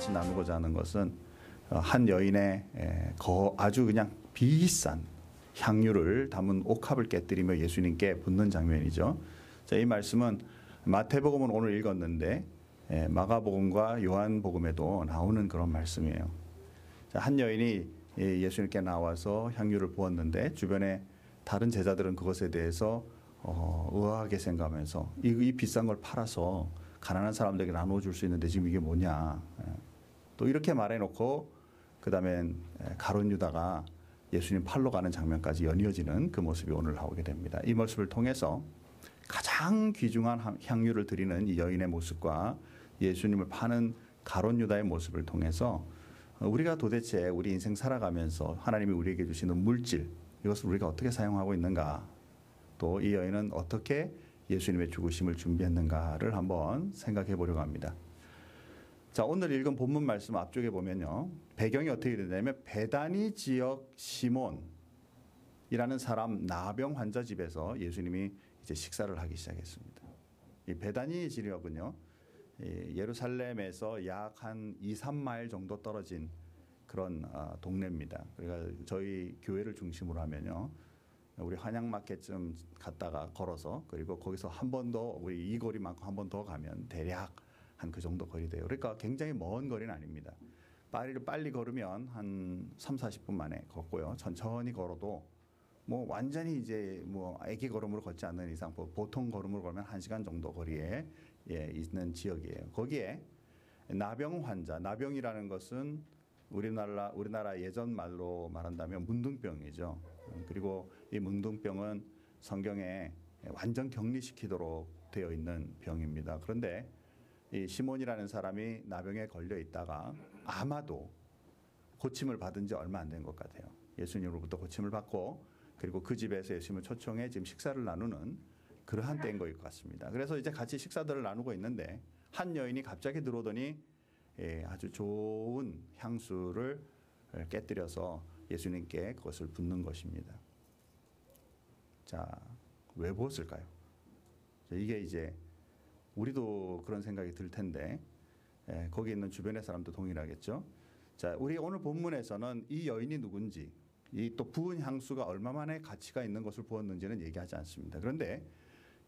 같이 나누고자 하는 것은 한 여인의 아주 그냥 비싼 향유를 담은 옥합을 깨뜨리며 예수님께 붓는 장면이죠. 자, 이 말씀은 마태복음은 오늘 읽었는데 마가복음과 요한복음에도 나오는 그런 말씀이에요. 자, 한 여인이 예수님께 나와서 향유를 부었는데 주변에 다른 제자들은 그것에 대해서 의아하게 생각하면서 이 비싼 걸 팔아서 가난한 사람들에게 나눠줄 수 있는데 지금 이게 뭐냐. 또 이렇게 말해놓고 그 다음엔 가룟 유다가 예수님 팔러 가는 장면까지 연이어지는 그 모습이 오늘 나오게 됩니다. 이 모습을 통해서 가장 귀중한 향유를 드리는 이 여인의 모습과 예수님을 파는 가룟 유다의 모습을 통해서 우리가 도대체 우리 인생 살아가면서 하나님이 우리에게 주시는 물질, 이것을 우리가 어떻게 사용하고 있는가, 또 이 여인은 어떻게 예수님의 죽으심을 준비했는가를 한번 생각해 보려고 합니다. 자, 오늘 읽은 본문 말씀 앞쪽에 보면요, 배경이 어떻게 되냐면 베다니 지역 시몬이라는 사람 나병 환자 집에서 예수님이 이제 식사를 하기 시작했습니다. 이 베다니 지역은요, 예루살렘에서 약 한 2, 3마일 정도 떨어진 그런 동네입니다. 그러니까 저희 교회를 중심으로 하면요, 우리 한양마켓쯤 갔다가 걸어서, 그리고 거기서 한 번 더 우리 이 거리만큼 한 번 더 가면 대략 한 그 정도 거리 돼요. 그러니까 굉장히 먼 거리는 아닙니다. 빨리 걸으면 한 3, 40분 만에 걷고요. 천천히 걸어도 뭐 완전히 이제 뭐 애기 걸음으로 걷지 않는 이상 보통 걸음으로 걸으면 1시간 정도 거리에 있는 지역이에요. 거기에 나병 환자, 나병이라는 것은 우리나라 예전 말로 말한다면 문둥병이죠. 그리고 이 문둥병은 성경에 완전 격리시키도록 되어 있는 병입니다. 그런데 이 시몬이라는 사람이 나병에 걸려 있다가 아마도 고침을 받은 지 얼마 안 된 것 같아요. 예수님으로부터 고침을 받고, 그리고 그 집에서 예수님을 초청해 지금 식사를 나누는 그러한 때인 것 같습니다. 그래서 이제 같이 식사들을 나누고 있는데 한 여인이 갑자기 들어오더니 아주 좋은 향수를 깨뜨려서 예수님께 그것을 붓는 것입니다. 자, 왜 부었을까요? 이게 이제 우리도 그런 생각이 들 텐데 거기 있는 주변의 사람도 동일하겠죠. 자, 우리 오늘 본문에서는 이 여인이 누군지, 이 또 부은 향수가 얼마만의 가치가 있는 것을 부었는지는 얘기하지 않습니다. 그런데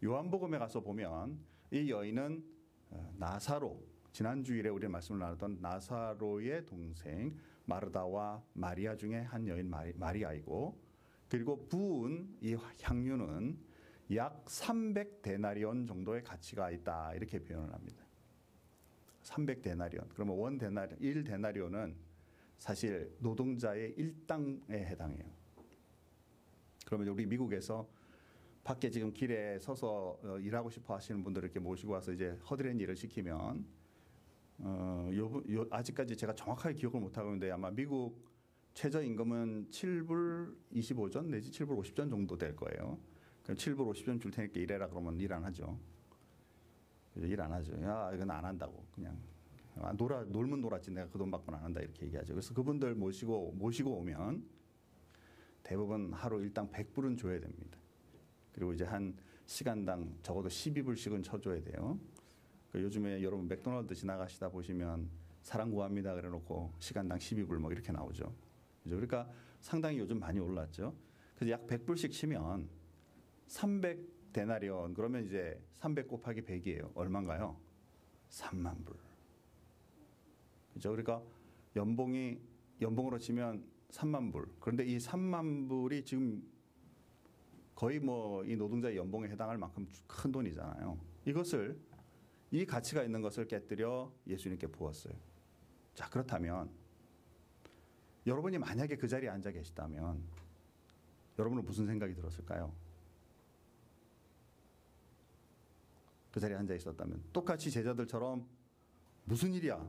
요한복음에 가서 보면 이 여인은 나사로, 지난 주일에 우리 말씀을 나눴던 나사로의 동생 마르다와 마리아 중에 한 여인 마리아이고, 그리고 부은 이 향유는 약 300데나리온 정도의 가치가 있다, 이렇게 표현을 합니다. 300데나리온. 그러면 1데나리온은 사실 노동자의 일당에 해당해요. 그러면 우리 미국에서 밖에 지금 길에 서서 일하고 싶어 하시는 분들을 이렇게 모시고 와서 이제 허드렛 일을 시키면 아직까지 제가 정확하게 기억을 못하고 있는데 아마 미국 최저임금은 7불 25전 내지 7불 50전 정도 될 거예요. 그럼 7불 50전 줄 테니까 일해라 그러면 일 안 하죠. 일 안 하죠. 야, 이건 안 한다고. 그냥 놀면 놀았지 내가 그 돈 받고는 안 한다, 이렇게 얘기하죠. 그래서 그분들 모시고 오면 대부분 하루 일당 100불은 줘야 됩니다. 그리고 이제 한 시간당 적어도 12불씩은 쳐줘야 돼요. 요즘에 여러분 맥도날드 지나가시다 보시면 사랑 구합니다 그래 놓고 시간당 12불 뭐 이렇게 나오죠. 그러니까 상당히 요즘 많이 올랐죠. 그래서 약 100불씩 치면 300데나리온, 그러면 이제 300 곱하기 100이에요. 얼마인가요? 3만 불. 그죠? 그러니까 연봉으로 치면 3만 불. 그런데 이 3만 불이 지금 거의 뭐 이 노동자의 연봉에 해당할 만큼 큰 돈이잖아요. 이 가치가 있는 것을 깨뜨려 예수님께 부었어요. 자, 그렇다면 여러분이 만약에 그 자리에 앉아 계시다면 여러분은 무슨 생각이 들었을까요? 그 자리에 앉아 있었다면 똑같이 제자들처럼 무슨 일이야?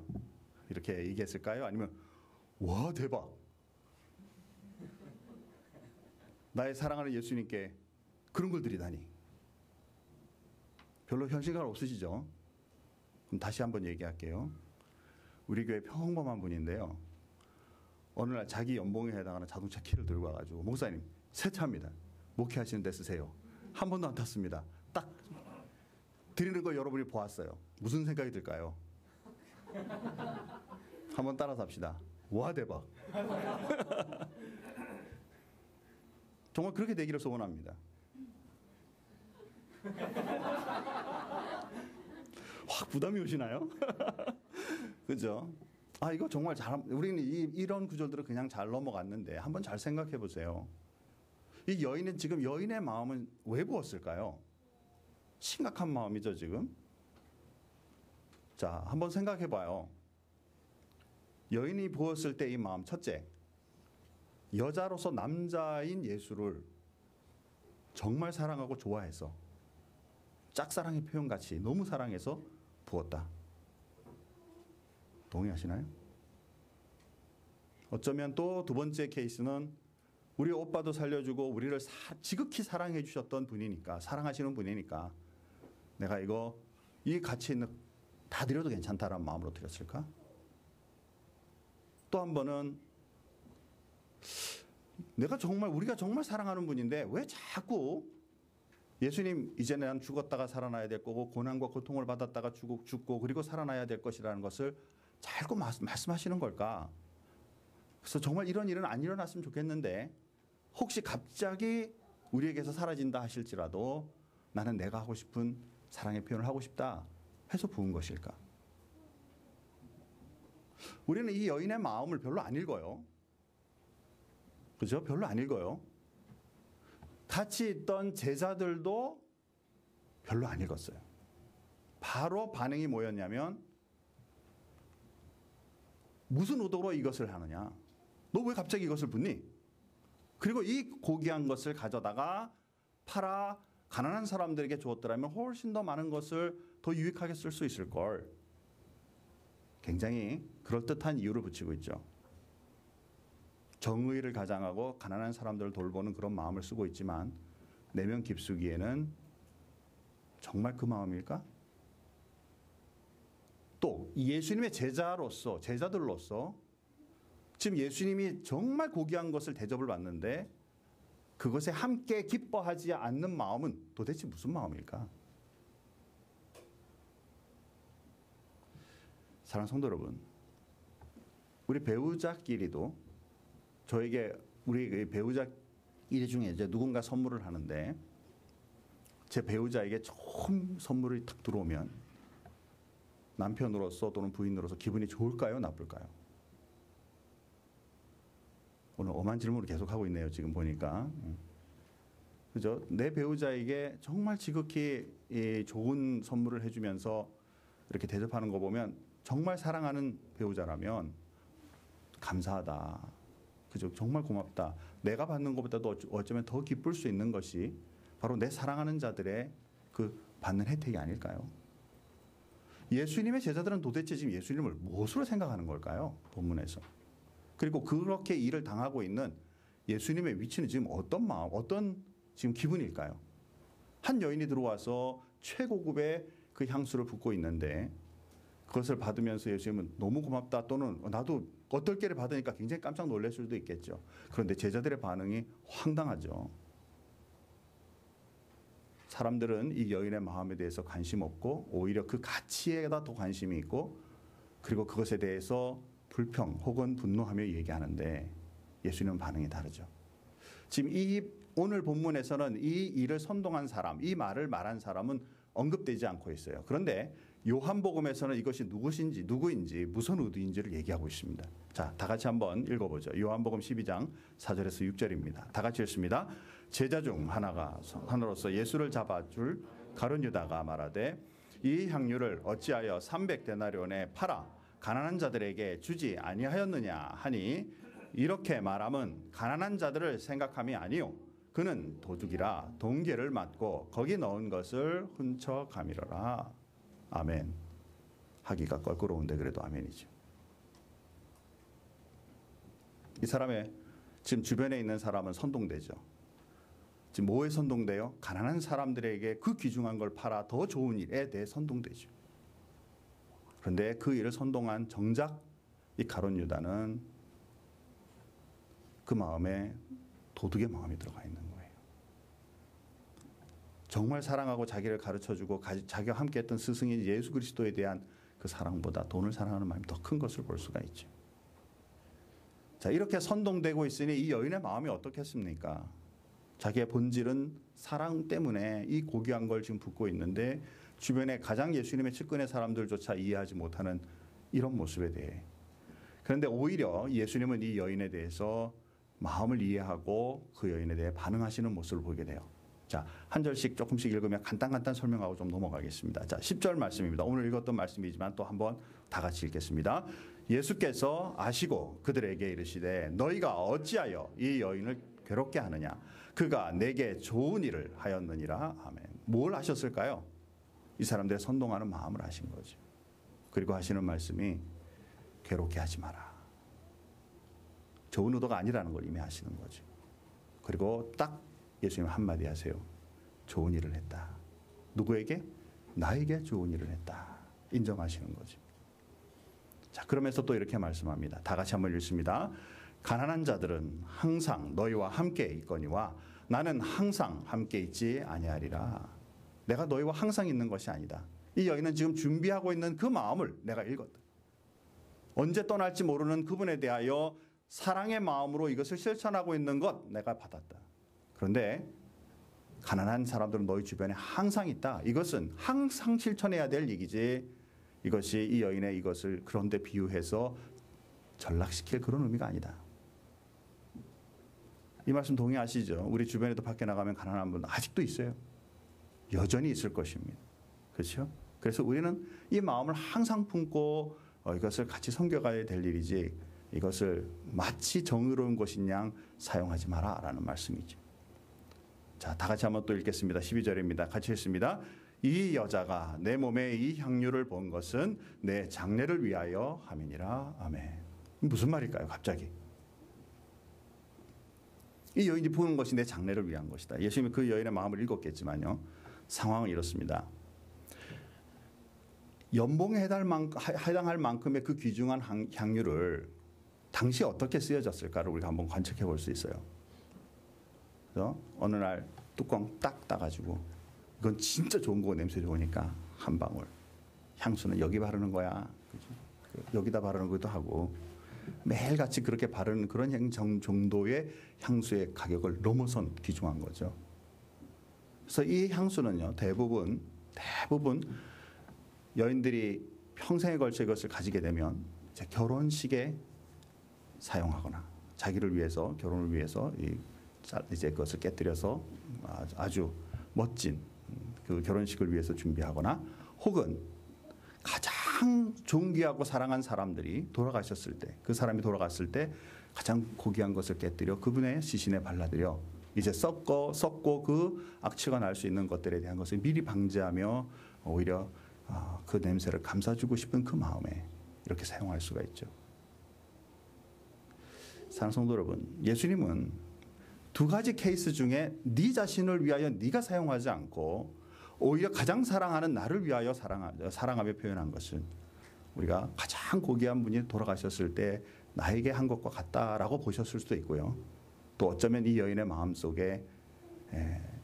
이렇게 얘기했을까요? 아니면 와, 대박! 나의 사랑하는 예수님께 그런 걸 드리다니. 별로 현실감 없으시죠? 그럼 다시 한번 얘기할게요. 우리 교회 평범한 분인데요. 어느 날 자기 연봉에 해당하는 자동차 키를 들고 와가지고 목사님 새 차입니다. 목회하시는 데 쓰세요. 한 번도 안 탔습니다. 딱 드리는 거 여러분이 보았어요. 무슨 생각이 들까요? 한번 따라서 합시다. 와 대박. 정말 그렇게 되기를 소원합니다. 확 부담이 오시나요? 그죠? 아, 이거 정말 우리는 이런 구절들을 그냥 잘 넘어갔는데 한번 잘 생각해 보세요. 이 여인은 지금 여인의 마음은 왜 부었을까요? 심각한 마음이죠, 지금. 자, 한번 생각해 봐요. 여인이 부었을 때 이 마음, 첫째, 여자로서 남자인 예수를 정말 사랑하고 좋아해서 짝사랑의 표현같이 너무 사랑해서 부었다. 동의하시나요? 어쩌면 또 두 번째 케이스는 우리 오빠도 살려주고 우리를 지극히 사랑해 주셨던 분이니까, 사랑하시는 분이니까 내가 이 가치 있는 다 드려도 괜찮다라는 마음으로 드렸을까? 또 한 번은 우리가 정말 사랑하는 분인데 왜 자꾸 예수님 이제 난 죽었다가 살아나야 될 거고 고난과 고통을 받았다가 죽고 그리고 살아나야 될 것이라는 것을 자꾸 말씀하시는 걸까? 그래서 정말 이런 일은 안 일어났으면 좋겠는데 혹시 갑자기 우리에게서 사라진다 하실지라도 나는 내가 하고 싶은 사랑의 표현을 하고 싶다 해서 부은 것일까? 우리는 이 여인의 마음을 별로 안 읽어요. 그죠? 별로 안 읽어요. 같이 있던 제자들도 별로 안 읽었어요. 바로 반응이 뭐였냐면 무슨 의도로 이것을 하느냐? 너 왜 갑자기 이것을 붓니? 그리고 이 고귀한 것을 가져다가 팔아 가난한 사람들에게 주었더라면 훨씬 더 많은 것을 더 유익하게 쓸 수 있을 걸. 굉장히 그럴듯한 이유를 붙이고 있죠. 정의를 가장하고 가난한 사람들을 돌보는 그런 마음을 쓰고 있지만 내면 깊숙이에는 정말 그 마음일까? 또 예수님의 제자들로서 지금 예수님이 정말 고귀한 것을 대접을 받는데 그것에 함께 기뻐하지 않는 마음은 도대체 무슨 마음일까? 사랑하는 성도 여러분, 우리 배우자끼리도 우리 배우자끼리 중에 이제 누군가 선물을 하는데 제 배우자에게 처음 선물이 탁 들어오면 남편으로서 또는 부인으로서 기분이 좋을까요? 나쁠까요? 오늘 엄한 질문을 계속하고 있네요. 지금 보니까. 그죠? 내 배우자에게 정말 지극히 좋은 선물을 해주면서 이렇게 대접하는 거 보면 정말 사랑하는 배우자라면 감사하다. 그죠? 정말 고맙다. 내가 받는 것보다도 어쩌면 더 기쁠 수 있는 것이 바로 내 사랑하는 자들의 그 받는 혜택이 아닐까요? 예수님의 제자들은 도대체 지금 예수님을 무엇으로 생각하는 걸까요? 본문에서. 그리고 그렇게 일을 당하고 있는 예수님의 위치는 지금 어떤 마음, 어떤 지금 기분일까요? 한 여인이 들어와서 최고급의 그 향수를 붓고 있는데 그것을 받으면서 예수님은 너무 고맙다 또는 나도 어떨 게를 받으니까 굉장히 깜짝 놀랄 수도 있겠죠. 그런데 제자들의 반응이 황당하죠. 사람들은 이 여인의 마음에 대해서 관심 없고 오히려 그 가치에다 더 관심이 있고 그리고 그것에 대해서 불평 혹은 분노하며 얘기하는데 예수님은 반응이 다르죠. 지금 오늘 본문에서는 이 일을 선동한 사람, 이 말을 말한 사람은 언급되지 않고 있어요. 그런데 요한복음에서는 이것이 누구인지 무슨 의도인지를 얘기하고 있습니다. 자, 다 같이 한번 읽어보죠. 요한복음 12장 4절에서 6절입니다. 다 같이 읽습니다. 제자 중 하나로서 예수를 잡아줄 가룟 유다가 말하되 이 향유를 어찌하여 300데나리온에 팔아 가난한 자들에게 주지 아니하였느냐 하니 이렇게 말함은 가난한 자들을 생각함이 아니요 그는 도둑이라 동계를 맞고 거기 넣은 것을 훔쳐 가미러라. 아멘. 하기가 껄끄러운데 그래도 아멘이죠. 이 사람의 지금 주변에 있는 사람은 선동되죠. 지금 뭐에 선동돼요? 가난한 사람들에게 그 귀중한 걸 팔아 더 좋은 일에 대해 선동되죠. 그런데 그 일을 선동한 정작 이 가룟 유다는 그 마음에 도둑의 마음이 들어가 있는 거예요. 정말 사랑하고 자기를 가르쳐주고 자기와 함께했던 스승인 예수 그리스도에 대한 그 사랑보다 돈을 사랑하는 마음이 더 큰 것을 볼 수가 있죠. 자, 이렇게 선동되고 있으니 이 여인의 마음이 어떻겠습니까? 자기의 본질은 사랑 때문에 이 고귀한 걸 지금 붓고 있는데 주변에 가장 예수님의 측근의 사람들조차 이해하지 못하는 이런 모습에 대해, 그런데 오히려 예수님은 이 여인에 대해서 마음을 이해하고 그 여인에 대해 반응하시는 모습을 보게 돼요. 자, 한 절씩 조금씩 읽으면 간단간단 설명하고 좀 넘어가겠습니다. 자, 10절 말씀입니다. 오늘 읽었던 말씀이지만 또 한번 다 같이 읽겠습니다. 예수께서 아시고 그들에게 이르시되 너희가 어찌하여 이 여인을 괴롭게 하느냐? 그가 내게 좋은 일을 하였느니라. 아멘. 뭘 하셨을까요? 이 사람들의 선동하는 마음을 하신 거죠. 그리고 하시는 말씀이 괴롭게 하지 마라. 좋은 의도가 아니라는 걸 이미 하시는 거죠. 그리고 딱 예수님 한마디 하세요. 좋은 일을 했다. 누구에게? 나에게 좋은 일을 했다. 인정하시는 거죠. 자, 그러면서 또 이렇게 말씀합니다. 다 같이 한번 읽습니다. 가난한 자들은 항상 너희와 함께 있거니와 나는 항상 함께 있지 아니하리라. 내가 너희와 항상 있는 것이 아니다. 이 여인은 지금 준비하고 있는 그 마음을 내가 읽었다. 언제 떠날지 모르는 그분에 대하여 사랑의 마음으로 이것을 실천하고 있는 것 내가 받았다. 그런데 가난한 사람들은 너희 주변에 항상 있다. 이것은 항상 실천해야 될 얘기지. 이것이 이 여인의 이것을 그런데 비유해서 전락시킬 그런 의미가 아니다. 이 말씀 동의하시죠? 우리 주변에도 밖에 나가면 가난한 분 아직도 있어요. 여전히 있을 것입니다. 그렇죠? 그래서 우리는 이 마음을 항상 품고 이것을 같이 섬겨가야 될 일이지 이것을 마치 정의로운 것인 양 사용하지 마라라는 말씀이죠. 자, 다 같이 한번 또 읽겠습니다. 12절입니다. 같이 읽습니다. 이 여자가 내 몸에 이 향유를 본 것은 내 장례를 위하여 함이니라. 아멘. 무슨 말일까요? 갑자기. 이 여인이 부은 것이 내 장례를 위한 것이다. 예수님이 그 여인의 마음을 읽었겠지만요. 상황은 이렇습니다. 연봉에 해당할 만큼의 그 귀중한 향유를 당시 어떻게 쓰여졌을까를 우리가 한번 관측해 볼 수 있어요. 그래서 어느 날 뚜껑 딱 따가지고 이건 진짜 좋은 거고 냄새 좋으니까 한 방울. 향수는 여기 바르는 거야. 그죠? 여기다 바르는 것도 하고 매일같이 그렇게 바르는 그런 정도의 향수의 가격을 넘어선 귀중한 거죠. 그래서 이 향수는요, 대부분 여인들이 평생에 걸쳐 이것을 가지게 되면 이제 결혼식에 사용하거나 자기를 위해서 결혼을 위해서 이제 그것을 깨뜨려서 아주 멋진 그 결혼식을 위해서 준비하거나 혹은 가장 존귀하고 사랑한 사람들이 돌아가셨을 때 그 사람이 돌아갔을 때 가장 고귀한 것을 깨뜨려 그분의 시신에 발라드려 이제 썩고 그 악취가 날 수 있는 것들에 대한 것을 미리 방지하며 오히려 그 냄새를 감싸주고 싶은 그 마음에 이렇게 사용할 수가 있죠. 사랑하는 성도 여러분, 예수님은 두 가지 케이스 중에 네 자신을 위하여 네가 사용하지 않고 오히려 가장 사랑하는 나를 위하여 사랑하며 표현한 것은 우리가 가장 고귀한 분이 돌아가셨을 때 나에게 한 것과 같다라고 보셨을 수도 있고요. 또 어쩌면 이 여인의 마음속에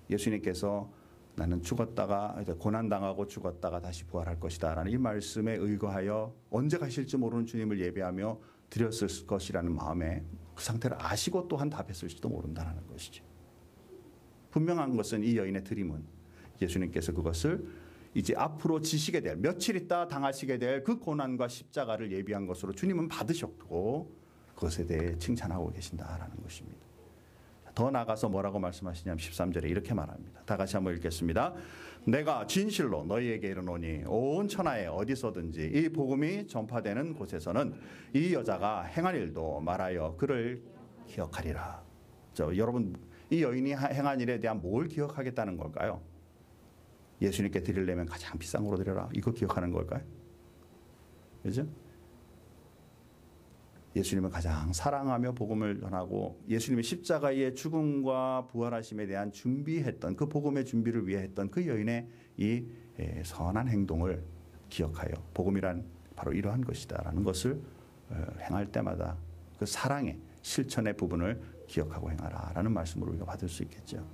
예수님께서 나는 죽었다가 고난당하고 죽었다가 다시 부활할 것이다 라는 이 말씀에 의거하여 언제 가실지 모르는 주님을 예배하며 드렸을 것이라는 마음에 그 상태를 아시고 또한 답했을지도 모른다는 것이죠. 분명한 것은 이 여인의 드림은 예수님께서 그것을 이제 앞으로 지시게 될 며칠 있다 당하시게 될 그 고난과 십자가를 예비한 것으로 주님은 받으셨고 그것에 대해 칭찬하고 계신다라는 것입니다. 더 나아가서 뭐라고 말씀하시냐면 13절에 이렇게 말합니다. 다 같이 한번 읽겠습니다. 내가 진실로 너희에게 이르노니 온 천하에 어디서든지 이 복음이 전파되는 곳에서는 이 여자가 행한 일도 말하여 그를 기억하리라. 여러분, 이 여인이 행한 일에 대한 뭘 기억하겠다는 걸까요? 예수님께 드리려면 가장 비싼 거로 드려라. 이거 기억하는 걸까요? 그죠? 예수님을 가장 사랑하며 복음을 전하고 예수님의 십자가의 죽음과 부활하심에 대한 준비했던 그 복음의 준비를 위해 했던 그 여인의 이 선한 행동을 기억하여 복음이란 바로 이러한 것이다라는 것을 행할 때마다 그 사랑의 실천의 부분을 기억하고 행하라라는 말씀으로 우리가 받을 수 있겠죠.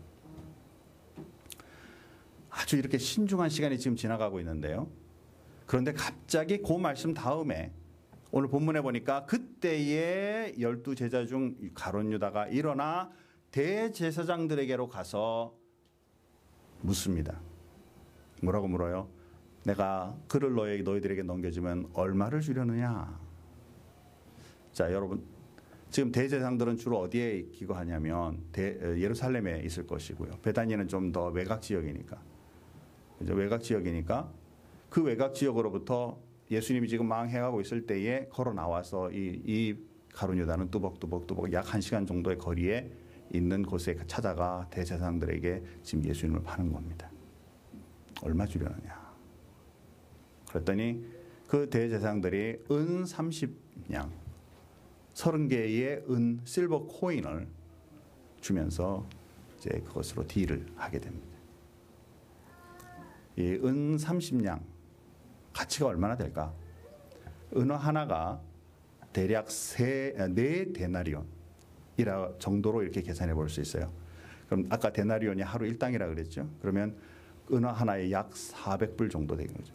아주 이렇게 신중한 시간이 지금 지나가고 있는데요. 그런데 갑자기 그 말씀 다음에 오늘 본문에 보니까 그때의 12제자 중 가룟 유다가 일어나 대제사장들에게로 가서 묻습니다. 뭐라고 물어요? 내가 그를 너희들에게 넘겨주면 얼마를 주려느냐? 자, 여러분, 지금 대제사장들은 주로 어디에 기거하냐면 예루살렘에 있을 것이고요. 베다니는 좀 더 외곽 지역이니까. 이제 외곽 지역이니까 그 외곽 지역으로부터 예수님이 지금 막 해가고 있을 때에 걸어 나와서 이 가룟 유다는 뚜벅뚜벅 약 1시간 정도의 거리에 있는 곳에 찾아가 대제사장들에게 지금 예수님을 파는 겁니다. 얼마 주려느냐? 그랬더니 그 대제사장들이 은 30냥 30개의 은 실버 코인을 주면서 이제 그것으로 딜을 하게 됩니다. 이 은 30냥 가치가 얼마나 될까? 은어 하나가 대략 4데나리온 정도로 이렇게 계산해 볼 수 있어요. 그럼 아까 데나리온이 하루 1당이라 그랬죠. 그러면 은어 하나에 약 400불 정도 되는 거죠.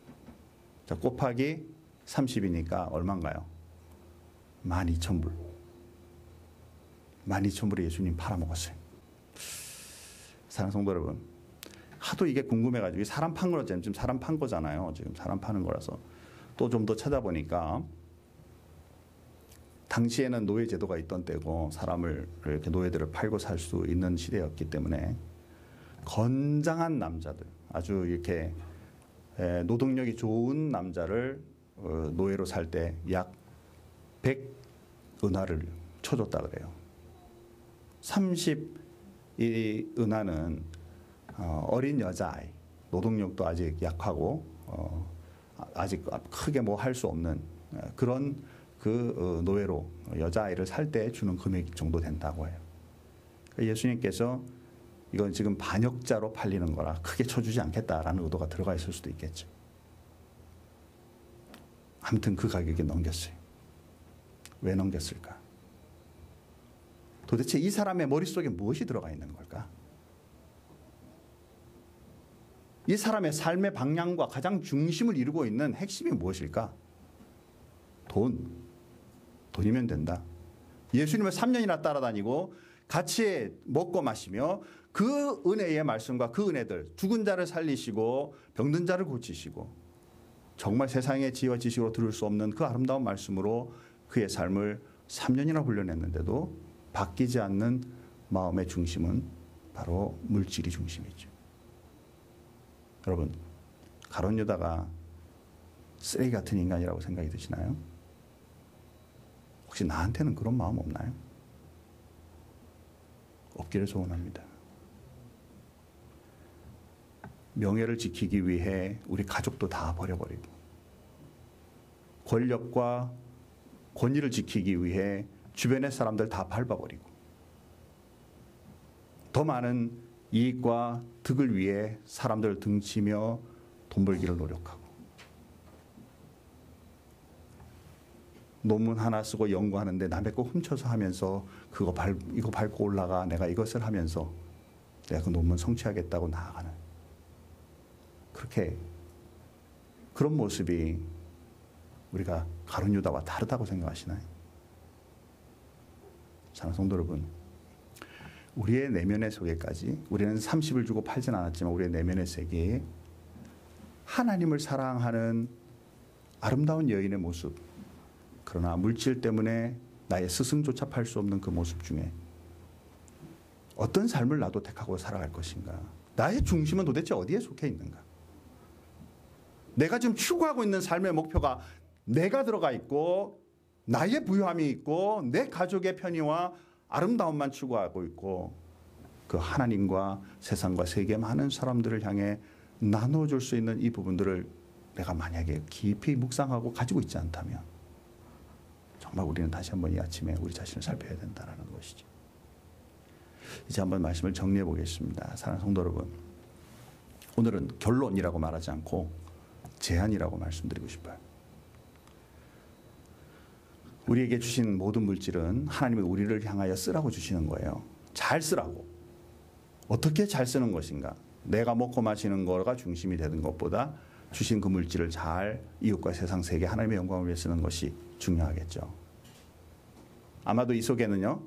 자, 곱하기 30이니까 얼마인가요? 12,000불. 12,000불에 예수님 팔아먹었어요. 사랑하는 성도 여러분, 하도 이게 궁금해가지고 사람 판 거잖아요. 지금 사람 판 거잖아요. 지금 사람 파는 거라서 또 좀 더 찾아보니까 당시에는 노예 제도가 있던 때고 사람을 이렇게 노예들을 팔고 살 수 있는 시대였기 때문에 건장한 남자들, 아주 이렇게 노동력이 좋은 남자를 노예로 살 때 약 100은하를 쳐줬다 그래요. 30은하는 어린 여자아이, 노동력도 아직 약하고 아직 크게 뭐 할 수 없는 그런 그 노예로 여자아이를 살 때 주는 금액 정도 된다고 해요. 예수님께서 이건 지금 반역자로 팔리는 거라 크게 쳐주지 않겠다라는 의도가 들어가 있을 수도 있겠죠. 아무튼 그 가격에 넘겼어요. 왜 넘겼을까? 도대체 이 사람의 머릿속에 무엇이 들어가 있는 걸까? 이 사람의 삶의 방향과 가장 중심을 이루고 있는 핵심이 무엇일까? 돈이면 된다. 예수님을 3년이나 따라다니고 같이 먹고 마시며 그 은혜의 말씀과 그 은혜들, 죽은 자를 살리시고 병든 자를 고치시고 정말 세상의 지혜와 지식으로 들을 수 없는 그 아름다운 말씀으로 그의 삶을 3년이나 훈련했는데도 바뀌지 않는 마음의 중심은 바로 물질이 중심이죠. 여러분, 가룟 유다가 쓰레기 같은 인간이라고 생각이 드시나요? 혹시 나한테는 그런 마음 없나요? 없기를 소원합니다. 명예를 지키기 위해 우리 가족도 다 버려버리고 권력과 권위를 지키기 위해 주변의 사람들 다 밟아버리고 더 많은 이익과 득을 위해 사람들을 등치며 돈 벌기를 노력하고 논문 하나 쓰고 연구하는데 남의 거 훔쳐서 하면서 이거 밟고 올라가 내가 이것을 하면서 내가 그 논문 성취하겠다고 나아가는 그런 모습이 우리가 가룟 유다와 다르다고 생각하시나요? 사랑하는 성도 여러분, 우리의 내면의 세계까지 우리는 30을 주고 팔진 않았지만 우리의 내면의 세계에 하나님을 사랑하는 아름다운 여인의 모습, 그러나 물질 때문에 나의 스승조차 팔 수 없는 그 모습 중에 어떤 삶을 나도 택하고 살아갈 것인가? 나의 중심은 도대체 어디에 속해 있는가? 내가 지금 추구하고 있는 삶의 목표가 내가 들어가 있고 나의 부유함이 있고 내 가족의 편의와 아름다움만 추구하고 있고 그 하나님과 세상과 세계 많은 사람들을 향해 나눠줄 수 있는 이 부분들을 내가 만약에 깊이 묵상하고 가지고 있지 않다면 정말 우리는 다시 한번 이 아침에 우리 자신을 살펴야 된다는 것이죠. 이제 한번 말씀을 정리해 보겠습니다. 사랑하는 성도 여러분, 오늘은 결론이라고 말하지 않고 제안이라고 말씀드리고 싶어요. 우리에게 주신 모든 물질은 하나님은 우리를 향하여 쓰라고 주시는 거예요. 잘 쓰라고. 어떻게 잘 쓰는 것인가? 내가 먹고 마시는 거가 중심이 되는 것보다 주신 그 물질을 잘 이웃과 세상 세계 하나님의 영광을 위해 쓰는 것이 중요하겠죠. 아마도 이 속에는요,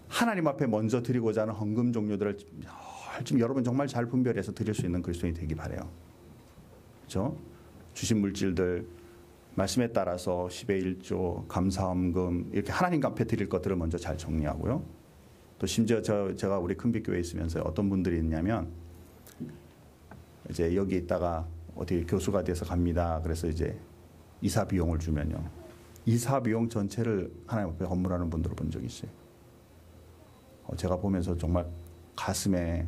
하나님 앞에 먼저 드리고자 하는 헌금 종류들을 좀 여러분 정말 잘 분별해서 드릴 수 있는 그리스도인이 되기 바라요. 그렇죠? 주신 물질들 말씀에 따라서 10의 1조, 감사헌금 이렇게 하나님 앞에 드릴 것들을 먼저 잘 정리하고요. 또 심지어 제가 우리 큰빛교회에 있으면서 어떤 분들이 있냐면 이제 여기 있다가 어디 교수가 돼서 갑니다. 그래서 이제 이사 비용을 주면요, 이사 비용 전체를 하나님 앞에 헌물하는 분들을 본 적이 있어요. 제가 보면서 정말 가슴이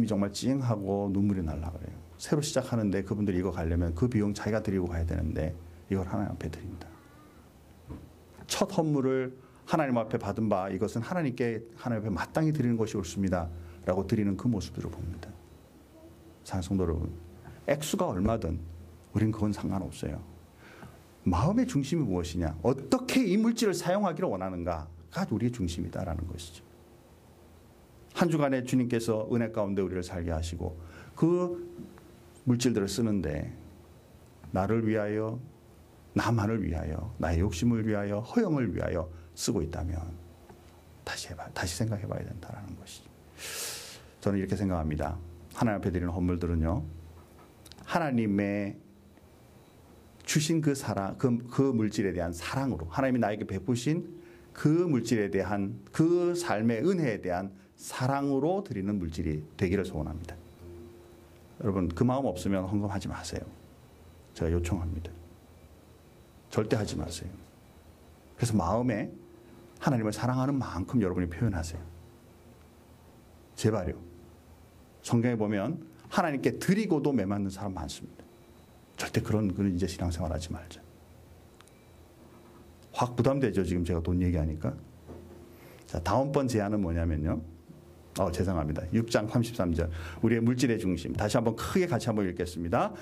정말 찡하고 눈물이 날라 그래요. 새로 시작하는데 그분들이 이거 가려면 그 비용 자기가 드리고 가야 되는데 이걸 하나님 앞에 드립니다. 첫 헌물을 하나님 앞에 받은 바 이것은 하나님께 하나님 앞에 마땅히 드리는 것이 옳습니다 라고 드리는 그 모습들을 봅니다. 사랑하는 성도 여러분, 액수가 얼마든 우린 그건 상관없어요. 마음의 중심이 무엇이냐, 어떻게 이 물질을 사용하기를 원하는가가 우리의 중심이다라는 것이죠. 한 주간에 주님께서 은혜 가운데 우리를 살게 하시고 그 물질들을 쓰는데 나를 위하여, 나만을 위하여, 나의 욕심을 위하여, 허영을 위하여 쓰고 있다면 다시 생각해 봐야 된다는 것이죠. 저는 이렇게 생각합니다. 하나님 앞에 드리는 헌물들은요, 하나님의 주신 그 사랑, 그 물질에 대한 사랑으로, 하나님이 나에게 베푸신 그 물질에 대한, 그 삶의 은혜에 대한 사랑으로 드리는 물질이 되기를 소원합니다. 여러분, 그 마음 없으면 헌금하지 마세요. 제가 요청합니다. 절대 하지 마세요. 그래서 마음에 하나님을 사랑하는 만큼 여러분이 표현하세요. 제발요. 성경에 보면 하나님께 드리고도 매맞는 사람 많습니다. 절대 그런 이제 신앙생활 하지 말자. 확 부담되죠, 지금 제가 돈 얘기하니까. 자, 다음번 제안은 뭐냐면요. 죄송합니다. 6장 33절. 우리의 물질의 중심. 다시 한번 크게 같이 한번 읽겠습니다.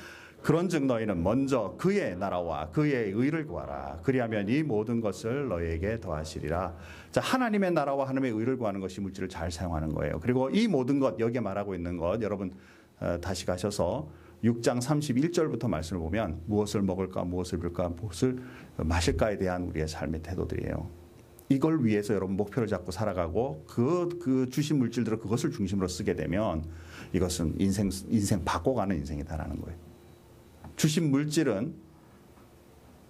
그런즉 너희는 먼저 그의 나라와 그의 의를 구하라. 그리하면 이 모든 것을 너희에게 더하시리라. 자, 하나님의 나라와 하나님의 의를 구하는 것이 물질을 잘 사용하는 거예요. 그리고 이 모든 것, 여기에 말하고 있는 것, 여러분 다시 가셔서 6장 31절부터 말씀을 보면 무엇을 먹을까, 무엇을 입을까, 무엇을 마실까에 대한 우리의 삶의 태도들이에요. 이걸 위해서 여러분 목표를 잡고 살아가고 그 주신 물질들을 그것을 중심으로 쓰게 되면 이것은 인생 바꿔가는 인생이다라는 거예요. 주신 물질은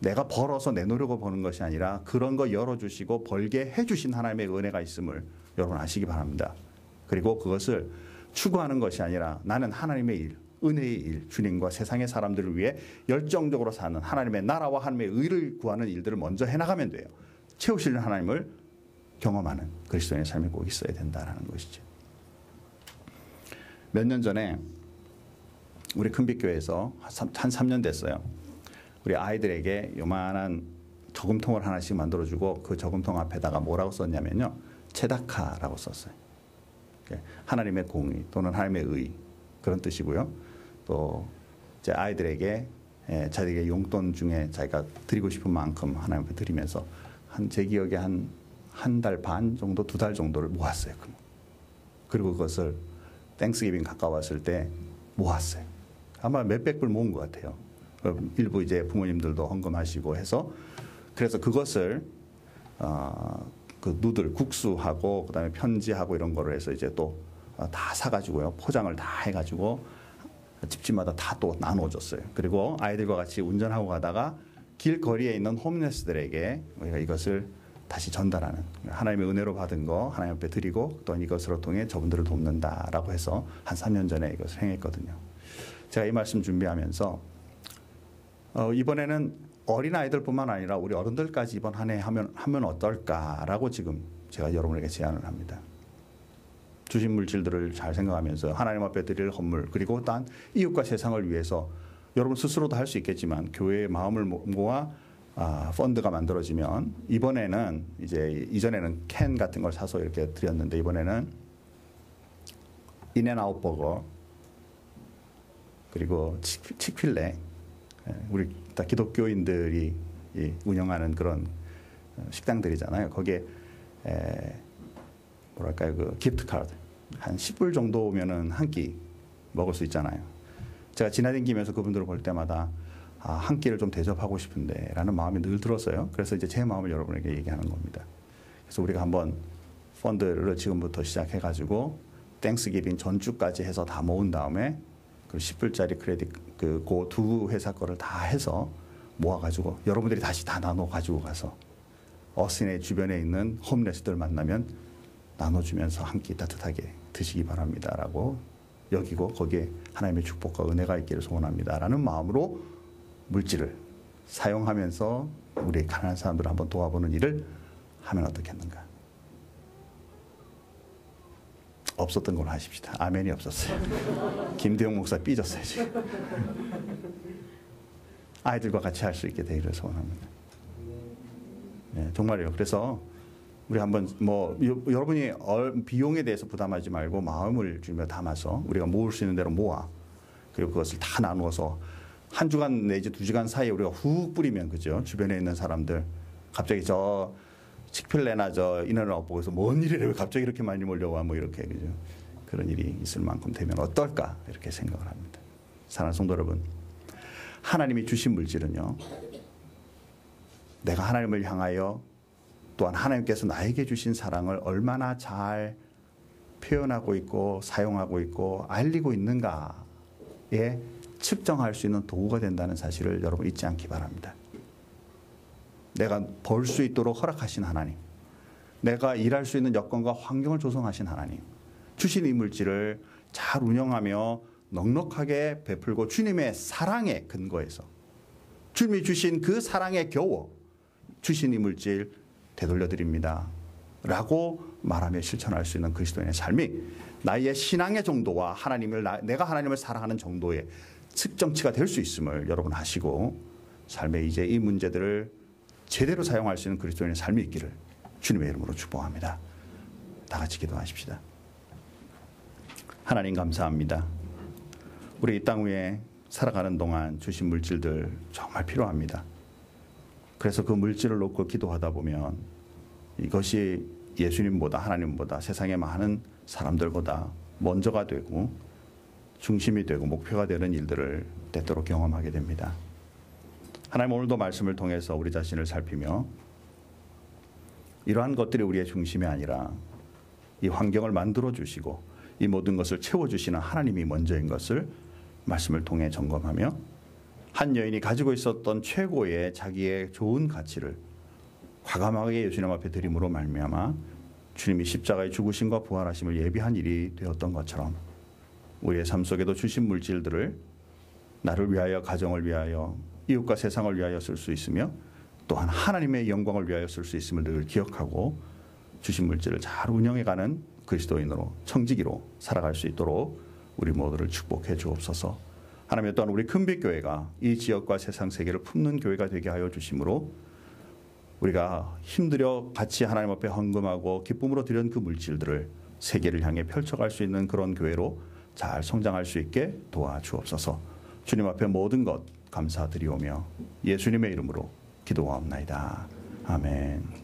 내가 벌어서 내 노력을 버는 것이 아니라 그런 거 열어주시고 벌게 해주신 하나님의 은혜가 있음을 여러분 아시기 바랍니다. 그리고 그것을 추구하는 것이 아니라 나는 하나님의 일, 은혜의 일, 주님과 세상의 사람들을 위해 열정적으로 사는 하나님의 나라와 하나님의 의를 구하는 일들을 먼저 해나가면 돼요. 채우시는 하나님을 경험하는 그리스도인의 삶이 꼭 있어야 된다는 것이죠. 몇 년 전에 우리 큰빛교회에서 한 3년 됐어요. 우리 아이들에게 요만한 저금통을 하나씩 만들어주고 그 저금통 앞에다가 뭐라고 썼냐면요, 체다카라고 썼어요. 하나님의 공의 또는 하나님의 의, 그런 뜻이고요. 또 이제 아이들에게 자기의 용돈 중에 자기가 드리고 싶은 만큼 하나님 앞에 드리면서 제 기억에 한 달 반 정도, 2달 정도를 모았어요. 그리고 그것을 땡스기빙 가까웠을 때 모았어요. 아마 몇백 불 모은 것 같아요. 일부 이제 부모님들도 헌금하시고 해서, 그래서 그것을 그 누들 국수하고 그다음에 편지하고 이런 거를 해서 이제 또 다 사가지고요, 포장을 다 해가지고 집집마다 다 또 나눠줬어요. 그리고 아이들과 같이 운전하고 가다가 길거리에 있는 홈레스들에게 우리가 이것을 다시 전달하는, 하나님의 은혜로 받은 거 하나님 앞에 드리고 또한 이것으로 통해 저분들을 돕는다라고 해서 한 3년 전에 이것을 행했거든요. 제가 이 말씀 준비하면서 이번에는 어린아이들뿐만 아니라 우리 어른들까지 이번 한 해 하면 어떨까라고 지금 제가 여러분에게 제안을 합니다. 주신 물질들을 잘 생각하면서 하나님 앞에 드릴 헌물, 그리고 단 이웃과 세상을 위해서 여러분 스스로도 할 수 있겠지만 교회의 마음을 모아 펀드가 만들어지면, 이번에는 이전에는 캔 같은 걸 사서 이렇게 드렸는데 이번에는 인앤아웃 버거, 그리고 치크필레, 우리 다 기독교인들이 운영하는 그런 식당들이잖아요. 거기에 뭐랄까요, 그 기프트 카드 한 10불 정도 오면은 한 끼 먹을 수 있잖아요. 제가 지나다니면서 그분들을 볼 때마다 한 끼를 좀 대접하고 싶은데 라는 마음이 늘 들었어요. 그래서 이제 제 마음을 여러분에게 얘기하는 겁니다. 그래서 우리가 한번 펀드를 지금부터 시작해가지고 땡스기빙 전주까지 해서 다 모은 다음에 그 10불짜리 크레딧 그 두 회사 거를 다 해서 모아가지고 여러분들이 다시 다 나눠 가지고 가서 어신의 주변에 있는 홈레스들 만나면 나눠주면서 한 끼 따뜻하게 드시기 바랍니다라고 여기고 거기에 하나님의 축복과 은혜가 있기를 소원합니다라는 마음으로 물질을 사용하면서 우리 가난한 사람들을 한번 도와보는 일을 하면 어떻겠는가. 없었던 걸로 하십시다. 아멘이 없었어요. 김대용 목사 삐졌어요 지금. 아이들과 같이 할 수 있게 되기를 소원합니다. 네, 정말요. 그래서 우리 한번 여러분이 비용에 대해서 부담하지 말고 마음을 주며 담아서 우리가 모을 수 있는 대로 모아 그리고 그것을 다 나누어서 한 주간 내지 2주간 사이에 우리가 훅 뿌리면 그죠? 주변에 있는 사람들 갑자기 저 칙필레나 저 인터넷 보고서 뭔 일이래 왜 갑자기 이렇게 많이 몰려와 뭐 이렇게 그죠? 그런 일이 있을 만큼 되면 어떨까 이렇게 생각을 합니다. 사랑하는 성도 여러분, 하나님이 주신 물질은요. 내가 하나님을 향하여 또한 하나님께서 나에게 주신 사랑을 얼마나 잘 표현하고 있고 사용하고 있고 알리고 있는가에 측정할 수 있는 도구가 된다는 사실을 여러분 잊지 않기 바랍니다. 내가 벌 수 있도록 허락하신 하나님, 내가 일할 수 있는 여건과 환경을 조성하신 하나님, 주신 이 물질을 잘 운영하며 넉넉하게 베풀고 주님의 사랑에 근거해서 주님이 주신 그 사랑에 겨워 주신 이 물질 되돌려드립니다 라고 말하며 실천할 수 있는 그리스도인의 삶이 나의 신앙의 정도와 내가 하나님을 사랑하는 정도의 측정치가 될 수 있음을 여러분 아시고 삶에 이제 이 문제들을 제대로 사용할 수 있는 그리스도인의 삶이 있기를 주님의 이름으로 축복합니다. 다 같이 기도하십시다. 하나님 감사합니다. 우리 이 땅 위에 살아가는 동안 주신 물질들 정말 필요합니다. 그래서 그 물질을 놓고 기도하다 보면 이것이 예수님보다 하나님보다 세상의 많은 사람들보다 먼저가 되고 중심이 되고 목표가 되는 일들을 때때로 경험하게 됩니다. 하나님 오늘도 말씀을 통해서 우리 자신을 살피며 이러한 것들이 우리의 중심이 아니라 이 환경을 만들어 주시고 이 모든 것을 채워주시는 하나님이 먼저인 것을 말씀을 통해 점검하며 한 여인이 가지고 있었던 최고의 자기의 좋은 가치를 과감하게 예수님 앞에 드림으로 말미암아 주님이 십자가의 죽으심과 부활하심을 예비한 일이 되었던 것처럼 우리의 삶 속에도 주신 물질들을 나를 위하여 가정을 위하여 이웃과 세상을 위하여 쓸 수 있으며 또한 하나님의 영광을 위하여 쓸 수 있음을 늘 기억하고 주신 물질을 잘 운영해가는 그리스도인으로 청지기로 살아갈 수 있도록 우리 모두를 축복해 주옵소서. 하나님 또한 우리 큰빛교회가 이 지역과 세상 세계를 품는 교회가 되게 하여 주심으로 우리가 힘들여 같이 하나님 앞에 헌금하고 기쁨으로 드린 그 물질들을 세계를 향해 펼쳐갈 수 있는 그런 교회로 잘 성장할 수 있게 도와주옵소서. 주님 앞에 모든 것 감사드리오며 예수님의 이름으로 기도하옵나이다. 아멘.